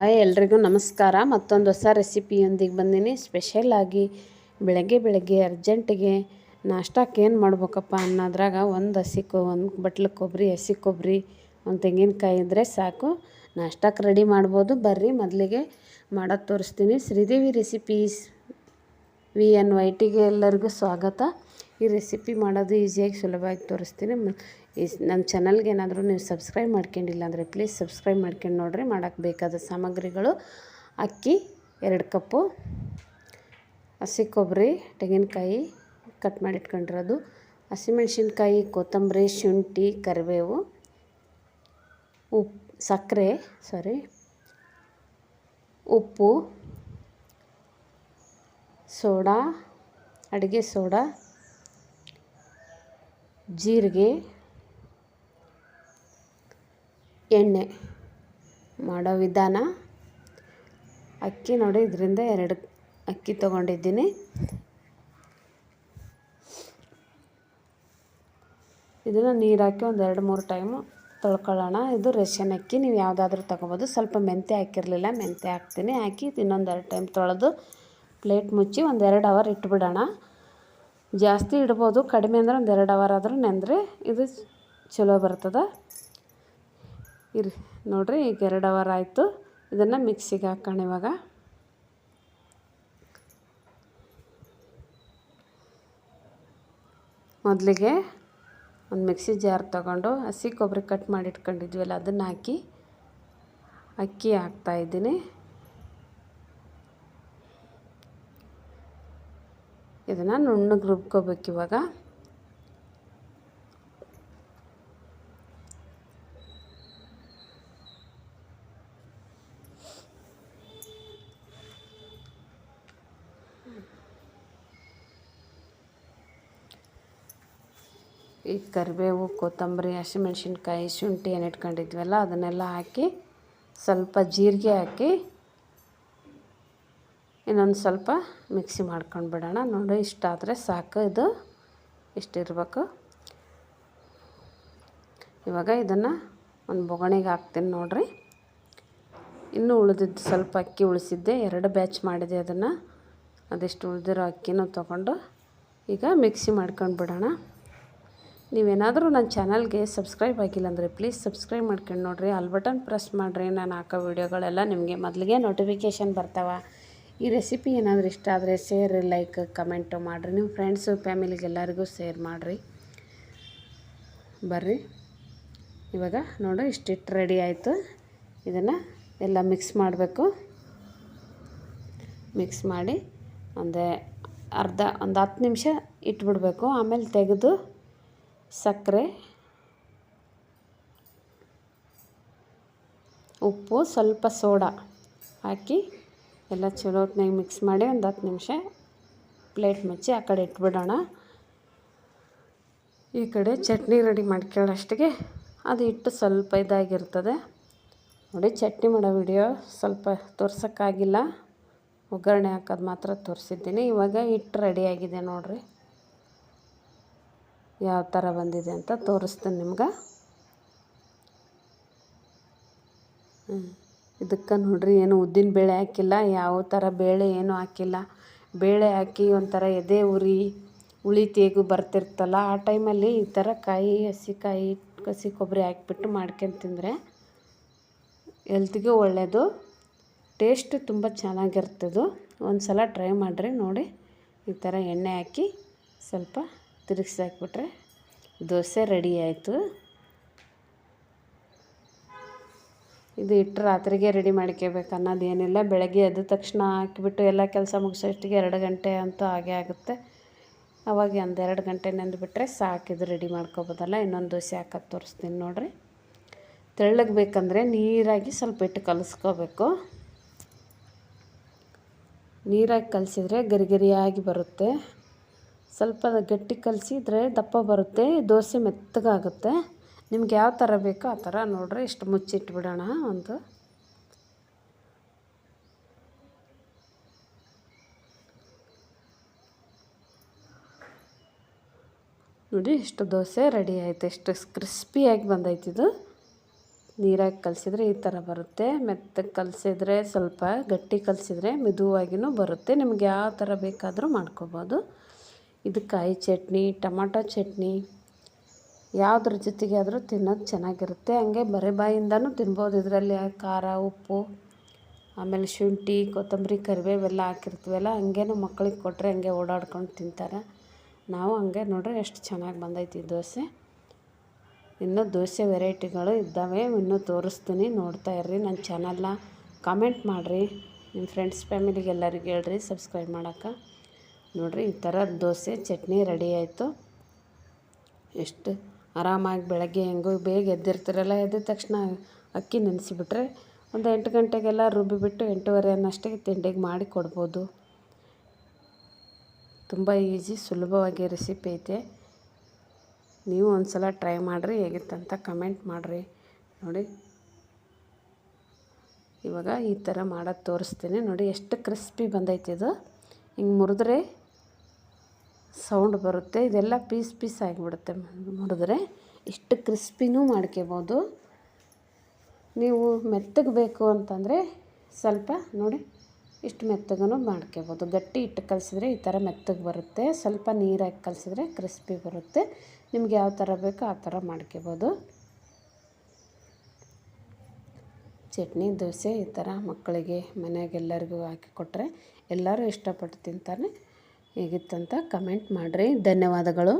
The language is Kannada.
ಹಾಯ್ ಎಲ್ರಿಗೂ ನಮಸ್ಕಾರ. ಮತ್ತೊಂದು ಹೊಸ ರೆಸಿಪಿಯೊಂದಿಗೆ ಬಂದೀನಿ. ಸ್ಪೆಷಲಾಗಿ ಬೆಳಗ್ಗೆ ಅರ್ಜೆಂಟಿಗೆ ನಾಷ್ಟಕ್ಕೆ ಏನು ಮಾಡ್ಬೇಕಪ್ಪ ಅನ್ನೋದ್ರಾಗ ಒಂದು ಬಟ್ಲು ಕೊಬ್ಬರಿ, ಹಸಿ ಕೊಬ್ಬರಿ, ಒಂದು ತೆಂಗಿನಕಾಯಿ ಇದ್ದರೆ ಸಾಕು, ನಾಷ್ಟಕ್ಕೆ ರೆಡಿ ಮಾಡ್ಬೋದು. ಬರ್ರಿ ಮೊದಲಿಗೆ ಮಾಡೋದು ತೋರಿಸ್ತೀನಿ. ಶ್ರೀದೇವಿ ರೆಸಿಪೀಸ್ VNYTಗೆ ಎಲ್ಲರಿಗೂ ಸ್ವಾಗತ. ಈ ರೆಸಿಪಿ ಮಾಡೋದು ಈಸಿಯಾಗಿ ಸುಲಭವಾಗಿ ತೋರಿಸ್ತೀನಿ. ನನ್ನ ಚಾನಲ್ಗೆ ಏನಾದರೂ ನೀವು ಸಬ್ಸ್ಕ್ರೈಬ್ ಮಾಡ್ಕೊಂಡಿಲ್ಲ ಅಂದರೆ ಪ್ಲೀಸ್ ಸಬ್ಸ್ಕ್ರೈಬ್ ಮಾಡ್ಕೊಂಡು ನೋಡಿರಿ. ಮಾಡೋಕ್ಕೆ ಬೇಕಾದ ಸಾಮಗ್ರಿಗಳು: ಅಕ್ಕಿ 2 ಕಪ್ಪು, ಹಸಿ ಕೊಬ್ಬರಿ, ತೆಂಗಿನಕಾಯಿ ಕಟ್ ಮಾಡಿ ಇಟ್ಕೊಂಡಿರೋದು, ಹಸಿಮೆಣ್ಸಿನ್ಕಾಯಿ, ಕೊತ್ತಂಬರಿ, ಶುಂಠಿ, ಕರಿಬೇವು, ಉಪ್ಪು, ಸೋಡಾ, ಅಡುಗೆ ಸೋಡಾ, ಜೀರಿಗೆ, ಎಣ್ಣೆ. ಮಾಡೋ ವಿಧಾನ: ಅಕ್ಕಿ ನೋಡಿ, ಇದರಿಂದ 2 ಅಕ್ಕಿ ತೊಗೊಂಡಿದ್ದೀನಿ. ಇದನ್ನು ನೀರು ಹಾಕಿ ಒಂದು 2-3 ಟೈಮು ತೊಳ್ಕೊಳ್ಳೋಣ. ಇದು ರೇಷನ್ ಅಕ್ಕಿ, ನೀವು ಯಾವುದಾದ್ರೂ ತೊಗೋಬೋದು. ಸ್ವಲ್ಪ ಮೆಂತ್ಯ ಹಾಕಿರಲಿಲ್ಲ, ಮೆಂತ್ಯ ಹಾಕ್ತೀನಿ. ಹಾಕಿ ಇನ್ನೊಂದು 2 ಟೈಮ್ ತೊಳೆದು ಪ್ಲೇಟ್ ಮುಚ್ಚಿ ಒಂದು 2 ಅವರ್ ಇಟ್ಬಿಡೋಣ. ಜಾಸ್ತಿ ಇಡ್ಬೋದು, ಕಡಿಮೆ ಅಂದರೆ ಒಂದು 2 ಅವರ್ ಆದರೂ ನೆಂದರೆ ಇದು ಚಲೋ ಬರ್ತದೆ. ನೋಡಿರಿ, ಈಗ 2 ಅವರ್ ಆಯಿತು. ಇದನ್ನು ಮಿಕ್ಸಿಗೆ ಹಾಕೋಣ. ಇವಾಗ ಮೊದಲಿಗೆ ಒಂದು ಮಿಕ್ಸಿ ಜಾರ್ ತೊಗೊಂಡು ಹಸಿ ಕೊಬ್ಬರಿ ಕಟ್ ಮಾಡಿ ಇಟ್ಕೊಂಡಿದ್ವಲ್ಲ ಅದನ್ನು ಹಾಕಿ ಅಕ್ಕಿ ಹಾಕ್ತಾಯಿದ್ದೀನಿ. ಇದನ್ನು ನುಣ್ಣಗೆ ರುಬ್ಕೋಬೇಕು. ಇವಾಗ ಈ ಕರಿಬೇವು, ಕೊತ್ತಂಬರಿ, ಹಸಿಮೆಣ್ಸಿನ್ಕಾಯಿ, ಶುಂಠಿ ಏನು ಇಟ್ಕೊಂಡಿದ್ವಲ್ಲ ಅದನ್ನೆಲ್ಲ ಹಾಕಿ ಸ್ವಲ್ಪ ಜೀರಿಗೆ ಹಾಕಿ ಇನ್ನೊಂದು ಸ್ವಲ್ಪ ಮಿಕ್ಸಿ ಮಾಡ್ಕೊಂಡು ಬಿಡೋಣ. ನೋಡಿ, ಇಷ್ಟಾದರೆ ಸಾಕು. ಇದು ಇಷ್ಟಿರಬೇಕು. ಇವಾಗ ಇದನ್ನು ಒಂದು ಬೊಗಣೆಗೆ ಹಾಕ್ತೀನಿ. ನೋಡಿರಿ, ಇನ್ನೂ ಉಳಿದಿದ್ದು ಸ್ವಲ್ಪ ಅಕ್ಕಿ ಉಳಿಸಿದ್ದೆ, 2 ಬ್ಯಾಚ್ ಮಾಡಿದೆ. ಅದೆಷ್ಟು ಉಳಿದಿರೋ ಅಕ್ಕಿನೂ ತೊಗೊಂಡು ಈಗ ಮಿಕ್ಸಿ ಮಾಡ್ಕೊಂಡು ಬಿಡೋಣ. ನೀವೇನಾದರೂ ನನ್ನ ಚಾನಲ್ಗೆ ಸಬ್ಸ್ಕ್ರೈಬ್ ಆಗಿಲ್ಲ ಅಂದರೆ ಪ್ಲೀಸ್ ಸಬ್ಸ್ಕ್ರೈಬ್ ಮಾಡ್ಕೊಂಡು ನೋಡಿರಿ. ಆಲ್ ಬಟನ್ ಪ್ರೆಸ್ ಮಾಡಿರಿ. ನಾನು ಹಾಕೋ ವೀಡಿಯೋಗಳೆಲ್ಲ ನಿಮಗೆ ಮೊದಲಿಗೆ ನೋಟಿಫಿಕೇಷನ್ ಬರ್ತಾವೆ. ಈ ರೆಸಿಪಿ ಏನಾದರೂ ಇಷ್ಟ ಆದರೆ ಶೇರ್, ಲೈಕ್, ಕಮೆಂಟು ಮಾಡಿರಿ. ನಿಮ್ಮ ಫ್ರೆಂಡ್ಸು, ಫ್ಯಾಮಿಲಿಗೆ ಎಲ್ಲರಿಗೂ ಶೇರ್ ಮಾಡಿರಿ. ಬರ್ರಿ, ಇವಾಗ ನೋಡಿ ಇಷ್ಟಿಟ್ಟು ರೆಡಿ ಆಯಿತು. ಇದನ್ನು ಎಲ್ಲ ಮಿಕ್ಸ್ ಮಾಡಬೇಕು. ಮಿಕ್ಸ್ ಮಾಡಿ ಒಂದು 10 ನಿಮಿಷ ಇಟ್ಬಿಡಬೇಕು. ಆಮೇಲೆ ತೆಗೆದು ಸಕ್ಕರೆ, ಉಪ್ಪು, ಸ್ವಲ್ಪ ಸೋಡಾ ಹಾಕಿ ಎಲ್ಲ ಚಲೋ ಹೊತ್ನಾಗ ಮಿಕ್ಸ್ ಮಾಡಿ ಒಂದು 10 ನಿಮಿಷ ಪ್ಲೇಟ್ ಮುಚ್ಚಿ ಆ ಕಡೆ ಇಟ್ಬಿಡೋಣ. ಈ ಕಡೆ ಚಟ್ನಿ ರೆಡಿ ಮಾಡ್ಕೊಳ್ಳೋಷ್ಟಿಗೆ ಅದು ಹಿಟ್ಟು ಸ್ವಲ್ಪ ಇದಾಗಿರ್ತದೆ. ನೋಡಿ, ಚಟ್ನಿ ಮಾಡೋ ವಿಡಿಯೋ ಸ್ವಲ್ಪ ತೋರ್ಸೋಕ್ಕಾಗಿಲ್ಲ, ಒಗ್ಗರಣೆ ಹಾಕೋದು ಮಾತ್ರ ತೋರಿಸಿದ್ದೀನಿ. ಇವಾಗ ಹಿಟ್ಟು ರೆಡಿಯಾಗಿದೆ. ನೋಡಿರಿ ಯಾವ ಥರ ಬಂದಿದೆ ಅಂತ ತೋರಿಸ್ತೀನಿ ನಿಮ್ಗೆ. ಇದಕ್ಕೆ ನೋಡಿರಿ, ಏನು ಉದ್ದಿನ ಬೇಳೆ ಹಾಕಿಲ್ಲ, ಯಾವ ಥರ ಬೇಳೆ ಏನೂ ಹಾಕಿಲ್ಲ. ಬೇಳೆ ಹಾಕಿ ಒಂಥರ ಎದೆ ಹುಳಿ ತೇಗು ಬರ್ತಿರ್ತಲ್ಲ, ಆ ಟೈಮಲ್ಲಿ ಈ ಥರ ಹಸಿ ಕೊಬ್ಬರಿ ಹಾಕಿಬಿಟ್ಟು ಮಾಡ್ಕೊಂಡು ತಿಂದರೆ ಹೆಲ್ತ್ಗೂ ಒಳ್ಳೆಯದು, ಟೇಸ್ಟ್ ತುಂಬ ಚೆನ್ನಾಗಿರ್ತದೆ. ಒಂದು ಸಲ ಟ್ರೈ ಮಾಡಿರಿ. ನೋಡಿ, ಈ ಥರ ಎಣ್ಣೆ ಹಾಕಿ ಸ್ವಲ್ಪ ತಿರುಗಿಸಿ ಹಾಕ್ಬಿಟ್ರೆ ದೋಸೆ ರೆಡಿ ಆಯಿತು. ಇದು ಹಿಟ್ಟು ರಾತ್ರಿಗೆ ರೆಡಿ ಮಾಡ್ಕೋಬೇಕು ಅನ್ನೋದೇನಿಲ್ಲ. ಬೆಳಗ್ಗೆ ಎದ್ದ ತಕ್ಷಣ ಹಾಕಿಬಿಟ್ಟು ಎಲ್ಲ ಕೆಲಸ ಮುಗಿಸೋಷ್ಟಿಗೆ 2 ಗಂಟೆ ಅಂತೂ ಹಾಗೇ ಆಗುತ್ತೆ. ಅವಾಗ ಒಂದು 2 ಗಂಟೆ ನೆಂದುಬಿಟ್ರೆ ಸಾಕು, ಇದು ರೆಡಿ ಮಾಡ್ಕೊಬೋದಲ್ಲ. ಇನ್ನೊಂದು ದೋಸೆ ಹಾಕೋದು ತೋರಿಸ್ತೀನಿ. ನೋಡಿರಿ, ತೆಳ್ಳಗೆ ಬೇಕಂದರೆ ನೀರಾಗಿ ಸ್ವಲ್ಪ ಹಿಟ್ಟು ಕಲಿಸ್ಕೋಬೇಕು. ನೀರಾಗಿ ಕಲಸಿದ್ರೆ ಗರಿಗರಿಯಾಗಿ ಬರುತ್ತೆ. ಸ್ವಲ್ಪ ಗಟ್ಟಿ ಕಲಸಿದ್ರೆ ದಪ್ಪ ಬರುತ್ತೆ, ದೋಸೆ ಮೆತ್ತಗಾಗುತ್ತೆ. ನಿಮ್ಗೆ ಯಾವ ಥರ ಬೇಕೋ ಆ ಥರ. ನೋಡಿರಿ, ಇಷ್ಟು ಮುಚ್ಚಿಟ್ಬಿಡೋಣ. ನೋಡಿ, ಇಷ್ಟು ದೋಸೆ ರೆಡಿ ಆಯಿತು. ಎಷ್ಟು ಕ್ರಿಸ್ಪಿಯಾಗಿ ಬಂದೈತಿದು. ನೀರಾಗಿ ಕಲಸಿದ್ರೆ ಈ ಥರ ಬರುತ್ತೆ. ಮೆತ್ತಗೆ ಕಲಸಿದ್ರೆ ಸ್ವಲ್ಪ ಗಟ್ಟಿ ಕಲಸಿದ್ರೆ ಮೆದುವಾಗಿಯೂ ಬರುತ್ತೆ. ನಿಮ್ಗೆ ಯಾವ ಥರ ಬೇಕಾದರೂ ಮಾಡ್ಕೋಬೋದು. ಇದು ಕಾಯಿ ಚಟ್ನಿ, ಟೊಮಾಟೊ ಚಟ್ನಿ ಯಾವುದ್ರ ಜೊತೆಗೆ ಆದರೂ ತಿನ್ನೋದು ಚೆನ್ನಾಗಿರುತ್ತೆ. ಹಂಗೆ ಬರೀ ಬಾಯಿಂದನೂ ತಿನ್ಬೋದು. ಇದರಲ್ಲಿ ಖಾರ, ಉಪ್ಪು, ಆಮೇಲೆ ಶುಂಠಿ, ಕೊತ್ತಂಬರಿ, ಕರಿಬೇವೆಲ್ಲ ಹಾಕಿರ್ತೀವಲ್ಲ, ಹಂಗೇನು ಮಕ್ಕಳಿಗೆ ಕೊಟ್ಟರೆ ಹಂಗೆ ಓಡಾಡ್ಕೊಂಡು ತಿಂತಾರೆ. ನಾವು ಹಂಗೆ ನೋಡ್ರಿ ಎಷ್ಟು ಚೆನ್ನಾಗಿ ಬಂದೈತಿ ದೋಸೆ. ಇನ್ನೂ ದೋಸೆ ವೆರೈಟಿಗಳು ಇದ್ದಾವೆ, ಇನ್ನೂ ತೋರಿಸ್ತೀನಿ, ನೋಡ್ತಾ ಇರ್ರಿ. ನನ್ನ ಚಾನಲ್ನ ಕಾಮೆಂಟ್ ಮಾಡಿರಿ, ನಿಮ್ಮ ಫ್ರೆಂಡ್ಸ್ ಫ್ಯಾಮಿಲಿಗೆ ಎಲ್ಲರಿಗೂ ಹೇಳ್ರಿ ಸಬ್ಸ್ಕ್ರೈಬ್ ಮಾಡೋಕೆ. ನೋಡಿರಿ ಈ ಥರ ದೋಸೆ ಚಟ್ನಿ ರೆಡಿ ಆಯಿತು. ಎಷ್ಟು ಆರಾಮಾಗಿ ಬೆಳಗ್ಗೆ ಹೆಂಗೋ ಬೇಗ ಎದ್ದಿರ್ತೀರಲ್ಲ, ಎದ್ದ ತಕ್ಷಣ ಅಕ್ಕಿ ನೆನೆಸಿಬಿಟ್ರೆ ಒಂದು 8 ಗಂಟೆಗೆಲ್ಲ ರುಬ್ಬಿಬಿಟ್ಟು 8:30 ಅನ್ನೋಷ್ಟಿಗೆ ತಿಂಡಿಗೆ ಮಾಡಿ ಕೊಡ್ಬೋದು. ತುಂಬ ಈಸಿ, ಸುಲಭವಾಗಿ ರೆಸಿಪಿ ಐತೆ. ನೀವು ಒಂದು ಸಲ ಟ್ರೈ ಮಾಡಿರಿ, ಹೇಗಿತ್ತಂತ ಕಮೆಂಟ್ ಮಾಡಿರಿ. ನೋಡಿ ಇವಾಗ ಈ ಥರ ಮಾಡೋದು ತೋರಿಸ್ತೀನಿ. ನೋಡಿ ಎಷ್ಟು ಕ್ರಿಸ್ಪಿ ಬಂದೈತೆ. ಇದು ಹಿಂಗೆ ಮುರಿದ್ರೆ ಸೌಂಡ್ ಬರುತ್ತೆ. ಇದೆಲ್ಲ ಪೀಸ್ ಪೀಸ್ ಆಗಿಬಿಡುತ್ತೆ ಮುರಿದ್ರೆ. ಇಷ್ಟು ಕ್ರಿಸ್ಪಿನೂ ಮಾಡ್ಕೋಬೋದು. ನೀವು ಮೆತ್ತಗೆ ಬೇಕು ಅಂತಂದರೆ ಸ್ವಲ್ಪ ನೋಡಿ ಇಷ್ಟು ಮೆತ್ತಗೂ ಮಾಡ್ಕೋಬೋದು. ಗಟ್ಟಿ ಹಿಟ್ಟು ಕಲಸಿದ್ರೆ ಈ ಥರ ಮೆತ್ತಗೆ ಬರುತ್ತೆ. ಸ್ವಲ್ಪ ನೀರಾಗಿ ಕಲಸಿದ್ರೆ ಕ್ರಿಸ್ಪಿ ಬರುತ್ತೆ. ನಿಮ್ಗೆ ಯಾವ ಥರ ಬೇಕೋ ಆ ಥರ ಮಾಡ್ಕೋಬೋದು. ಚಟ್ನಿ ದೋಸೆ ಈ ಥರ ಮಕ್ಕಳಿಗೆ ಮನೆಯಾಗೆಲ್ಲರಿಗೂ ಹಾಕಿ ಕೊಟ್ಟರೆ ಎಲ್ಲರೂ ಇಷ್ಟಪಟ್ಟು ತಿಂತಾರೆ. ಹೇಗಿತ್ತಂತ ಕಮೆಂಟ್ ಮಾಡಿರಿ. ಧನ್ಯವಾದಗಳು.